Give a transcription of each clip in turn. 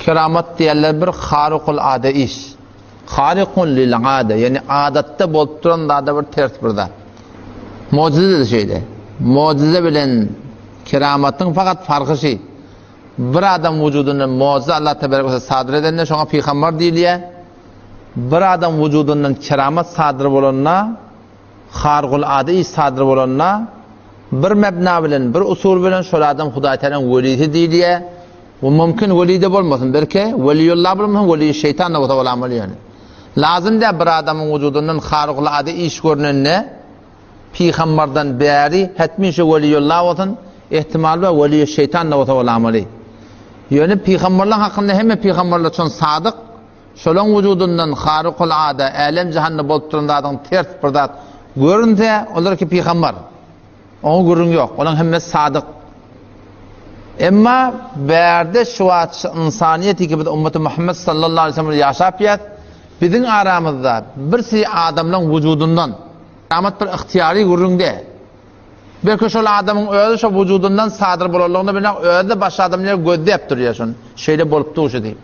keramet diyenler bir harikul ade iş. Harikun lil ade, yani adatta bolup duran da bir ters burada. Mucize de şeyde. Mucize bilen kerametin fakat farkı şey. Bir adam vücudundan mucize Allah tebarek sadır edenine şuna peygamber deyiliyor. Bir adam vücudundan keramet sadır bolanına, harikul ade iş sadır bolanına, bir mebna bilen, bir usul bilen şol adam Hudaý Teala'nın velisi deyiliyor. Bu mümkün veli de olmasın. Belki veliyullah bulmasın, veli şeytan da olamaz yani. Lazım da bir adamın vücudundan harikul ade iş görünene peygamberden beri hetmişe veliyullah olsun, ihtimal ve veli şeytan da olamaz. Yani peygamberler hakkında hem peygamberler için sadık, şolun vücudundan harikul ade, alem cihanna bolup duran ters birdat görünse, onlar ki peygamber. Onu görün yok. Onun hem sadık. Ama berde şu insaniyeti gibi ümmeti Muhammed sallallahu aleyhi ve sellem yaşap yat, bizim aramızda bir adamın vücudundan keramet bir ihtiyari göründe. Belki şu adamın özü şu vücudundan sadır bolalığını bilen özü başka adamlar gözde yaptırıyorsun. Şeyde bolup duruşu deyip.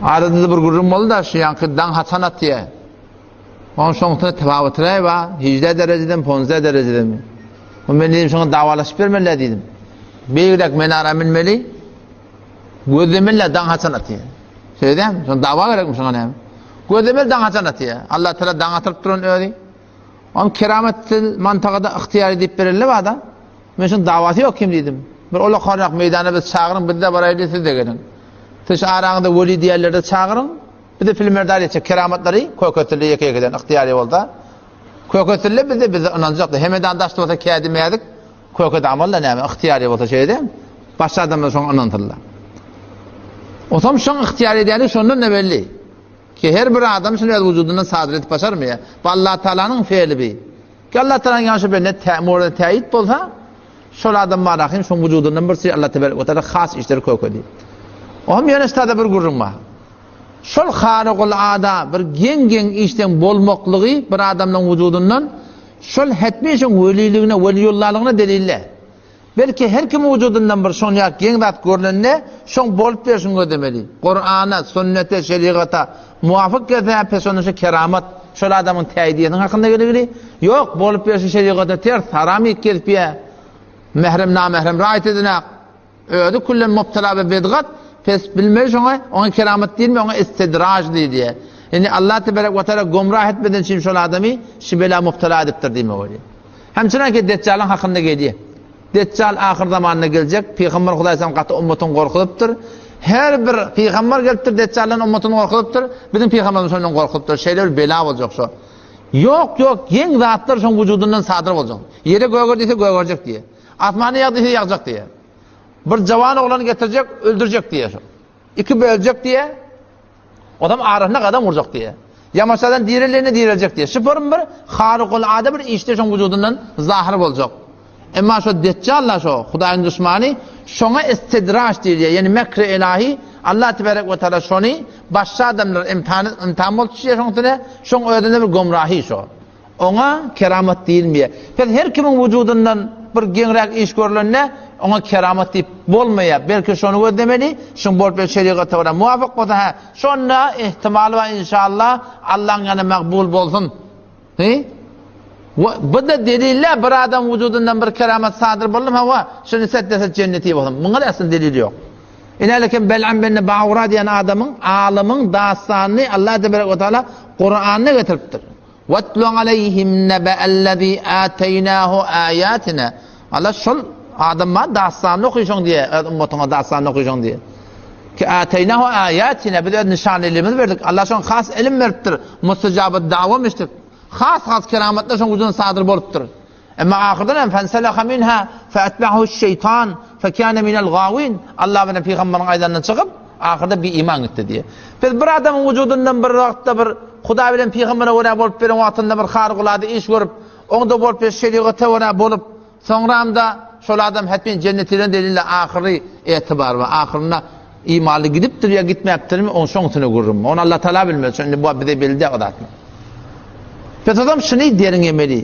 Arada bir görün oldu da şu yankıdan hasanat diye. Onun sonuçta tevavutre ve hicde dereceden 15 dereceden mi? Ben dedim şuna davalaşıp vermeliler dedim. Beyrek menara minmeli, gözlemeliler dan hasanat diye. Söyledim, şuna dava gerekmiş şuna ne? Gözlemeli dan hasanat diye. Allah Teala dan atırıp durun öyle. Onun kerametil mantıqada ihtiyar edip verirler mi adam? Ben şuna davası yok kim dedim. Bir ola konak meydana biz çağırın, bir de baraylı siz de gelin. Siz arağında veli diğerleri çağırın. Bir de filmlerde aleyhçe kerametleri koykötürlüğü yekeden ihtiyari oldu. Koykötürlüğü bize inanacaktı. Hemeden daştı olsa kâdimeyedik. Koykötü amalla ne mi? İhtiyari olsa şeydi. Başka adamlar sonra inantırlar. O zaman şun ihtiyari edeni şundan ne belli? Ki her bir adam şunu vücudundan sadır edip başar mı ya? Bu Allah Teala'nın fiili bir. Ki Allah Teala'nın yanışı birine muğrada teyit bolsa, şöyle adam var akıyım, şun vücudundan bir şey Allah Teala khas işleri koykötü. O zaman yönüstada bir gurrun var. Şol harikul ada bir gen işten bolmaklığı bir adamın vücudundan şol hetmişin veliliğine, veliyullahlığına delille. Belki her kim vücudundan bir şon yak gen zat görünene şon bolup versin demeli. Kur'an'a, sünnete, şeriata muvafık gelse pesonuşu keramet şol adamın teyidiyetinin hakkında gelir. Yok bolup versin şeriata ters harami kelpiye. Mehrem namehrem rayet edinak. Ödü kullen mubtala ve bedgat. Pes bilmez ona keramet değil mi? Ona istidraj diye. Yani Allah Tebarek ve Teala gumrah etmeden için şu adamı şibela mubtala ediptir değil mi öyle? Hemçinin ki Deccal'ın hakkında geliyor. Deccal ahir zamanına gelecek. Peygamber Hudaý Teala katı ümmetin korkuluptur. Her bir peygamber geliptir Deccal'ın ümmetin korkuluptur. Bizim peygamberimiz ondan korkuluptur. Şeyler bela olacak şu. Yok yeni zatlar şu vücudundan sadır olacak. Yere göğürdüyse göğürecek diye. Atmanı yağdıysa yağacak diye. Bir cavan oğlanı getirecek, öldürecek diye. İki bölecek diye. Adam ağrına kadar vuracak diye. Yamaçlardan diğerlerine diğerilecek diye. Şıpırın bir harikul ade bir işte şu vücudundan zahir olacak. Ama şu Deccal'la şu Hudaýyň düşmanı şuna istidraj diye. Yani mekr-i ilahi Allah Tebarek ve Teala şunu başka adamlar imtihan oluşturuyor şunun ödünde bir gumrahi şu. Ona keramet değil mi? Her kimin vücudundan bir genrek iş görülene ona keramet deyip bolmaya belki şunu ödemeli şun bol bir şeriata ona muvafık olsa şonna ihtimal ve inşallah Allah'ın yanına makbul bolsun. Bu da delille bir adam vücudundan bir keramet sadır bolum hava şunu seddese cenneti bolum. Bunlar aslında delil yok. İnalekin Bel'am bin Ba'ura diyen adamın alimın dastanını Allah Tebarek ve Teala Kur'an'ına getiriptir. وَاتْلُ عَلَيْهِمْ نَبَأَ الَّذ۪ي آتَيْنَاهُ آيَاتِنَا Allah şol adamma dastanını okuyuşun diye, ummatına dastanını okuyuşun diye. Ki ateynahu ayatina bir de nişan elimiz verdik. Allah şon khas ilim veriptir. Mustajabet davamıştır. Khas kerametler şon vücudun sadır boluptur. Ama ahirden fenselaha minha feetba'hu şeytan fekâne minel gâvin. Allah ve Peygamber'in aydanından çıkıp ahirde bir iman etti diye. Biz bir adamın vücudundan bir vakıtta bir Hudaý bilen Peygamber'e öyle bolup veren wagtynda bir harikulade iş görüp onda bolup bir şeriata öyle bolup soňramda şol adam hetmen cennetine delille ahiri etibar ve ahirine imanlı gidipdir ya gitmeptir mi onu şoňsyny görürüm. Onu Allah Teala bilmez. Şimdi bu bize bildi adatmy. Pes adam şunu derin emeli.